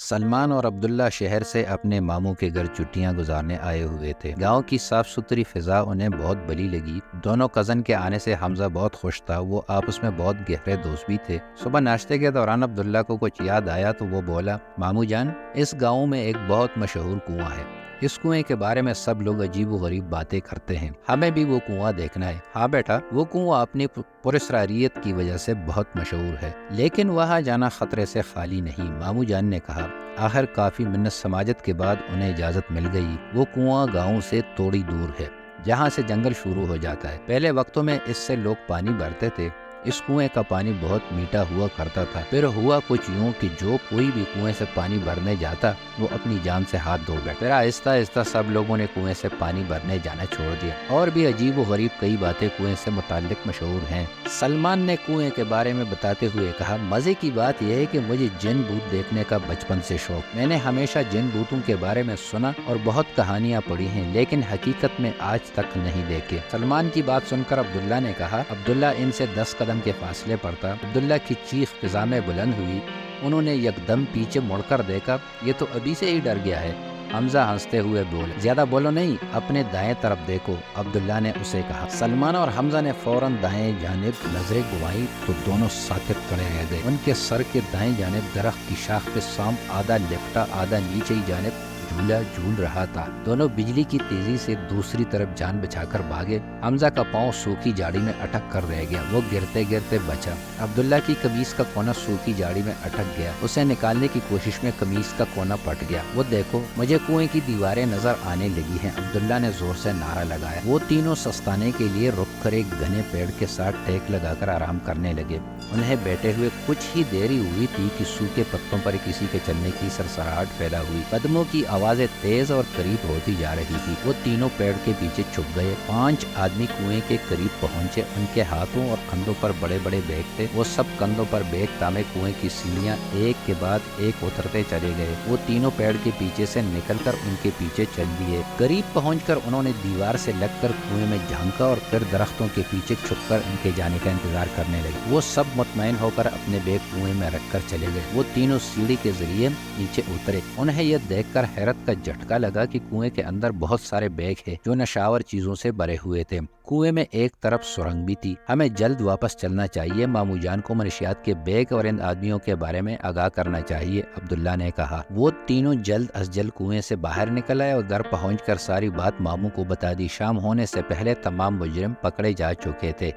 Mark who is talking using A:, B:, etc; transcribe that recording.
A: سلمان اور عبداللہ شہر سے اپنے ماموں کے گھر چھٹیاں گزارنے آئے ہوئے تھے۔ گاؤں کی صاف ستھری فضا انہیں بہت بھلی لگی۔ دونوں کزن کے آنے سے حمزہ بہت خوش تھا۔ وہ آپس میں بہت گہرے دوست بھی تھے۔ صبح ناشتے کے دوران عبداللہ کو کچھ یاد آیا تو وہ بولا، ماموں جان، اس گاؤں میں ایک بہت مشہور کنواں ہے۔ اس کنویں کے بارے میں سب لوگ عجیب و غریب باتیں کرتے ہیں۔ ہمیں بھی وہ کنواں دیکھنا ہے۔ ہاں بیٹا، وہ کنواں اپنی پراسراریت کی وجہ سے بہت مشہور ہے، لیکن وہاں جانا خطرے سے خالی نہیں، ماموں جان نے کہا۔ آخر کافی منت سماجت کے بعد انہیں اجازت مل گئی۔ وہ کنواں گاؤں سے تھوڑی دور ہے، جہاں سے جنگل شروع ہو جاتا ہے۔ پہلے وقتوں میں اس سے لوگ پانی بھرتے تھے۔ اس کنویں کا پانی بہت میٹھا ہوا کرتا تھا۔ پھر ہوا کچھ یوں کہ جو کوئی بھی کنویں سے پانی بھرنے جاتا وہ اپنی جان سے ہاتھ دھو بیٹھا۔ پھر آہستہ آہستہ سب لوگوں نے کنویں سے پانی بھرنے جانا چھوڑ دیا۔ اور بھی عجیب و غریب کئی باتیں کنویں سے متعلق مشہور ہیں۔ سلمان نے کنویں کے بارے میں بتاتے ہوئے کہا، مزے کی بات یہ ہے کہ مجھے جن بھوت دیکھنے کا بچپن سے شوق۔ میں نے ہمیشہ جن بھوتوں کے بارے میں سنا اور بہت کہانیاں پڑھی ہیں، لیکن حقیقت میں آج تک نہیں دیکھے۔ سلمان کی بات سن کر عبداللہ نے کہا، عبداللہ ان سے 10 قدم کے فاصلے پر تھا۔ عبداللہ کی چیخ فضا میں بلند ہوئی۔ انہوں نے یکدم پیچھے مڑ کر دیکھا، یہ تو ابھی سے ہی ڈر گیا ہے۔ حمزہ ہنستے ہوئے بولے، زیادہ بولو نہیں، اپنے دائیں طرف دیکھو، عبداللہ نے اسے کہا۔ سلمان اور حمزہ نے فوراً دائیں جانب نظریں گھمائیں تو دونوں ساکت کھڑے رہ گئے۔ ان کے سر کے دائیں جانب درخت کی شاخ پہ سانپ آدھا لپٹا آدھا نیچے ہی جانب جھول رہا تھا۔ دونوں بجلی کی تیزی سے دوسری طرف جان بچا کر بھاگے۔ حمزہ کا پاؤں سوکھی جاڑی میں اٹک کر رہ گیا۔ وہ گرتے گرتے بچا۔ عبداللہ کی قمیص کا کونا سوکھی جاڑی میں اٹک گیا۔ اسے نکالنے کی کوشش میں قمیص کا کونا پھٹ گیا۔ وہ دیکھو، مجھے کنویں کی دیواریں نظر آنے لگی ہیں، عبداللہ نے زور سے نعرہ لگایا۔ وہ تینوں سستانے کے لیے رک کر ایک گھنے پیڑ کے ساتھ ٹیک لگا کر آرام کرنے لگے۔ انہیں بیٹھے ہوئے کچھ ہی دیر ہی ہوئی تھی کہ سوکھے پتوں پر کسی کے چلنے کی سرسراہٹ پیدا ہوئی۔ قدموں کی آوازیں تیز اور قریب ہوتی جا رہی تھی۔ وہ تینوں پیڑ کے پیچھے چھپ گئے۔ 5 آدمی کنویں کے قریب پہنچے۔ ان کے ہاتھوں اور کندھوں پر بڑے بڑے بیگ تھے۔ وہ سب کندھوں پر بیگ تامے کنویں کی سیڑھیاں ایک کے بعد ایک اترتے چلے گئے۔ وہ تینوں پیڑ کے پیچھے سے نکل کر ان کے پیچھے چل دیے۔ قریب پہنچ کر انہوں نے دیوار سے لگ کر کنویں میں جھانکا اور پھر درختوں کے پیچھے چھپ کر ان کے جانے کا انتظار کرنے لگے۔ وہ سب مطمئن ہو کر اپنے بیگ کنویں میں رکھ کر چلے گئے۔ وہ تینوں سیڑھی کے ذریعے نیچے اترے۔ انہیں یہ دیکھ کر حیرت کا جھٹکا لگا کہ کنویں کے اندر بہت سارے بیگ ہیں جو نشاور چیزوں سے بھرے ہوئے تھے۔ کنویں میں ایک طرف سرنگ بھی تھی۔ ہمیں جلد واپس چلنا چاہیے، ماموں جان کو منشیات کے بیگ اور ان آدمیوں کے بارے میں آگاہ کرنا چاہیے، عبداللہ نے کہا۔ وہ تینوں جلد از جلد کنویں سے باہر نکل آئے اور گھر پہنچ کر ساری بات ماموں کو بتا دی۔ شام ہونے سے پہلے تمام مجرم پکڑے جا چکے تھے۔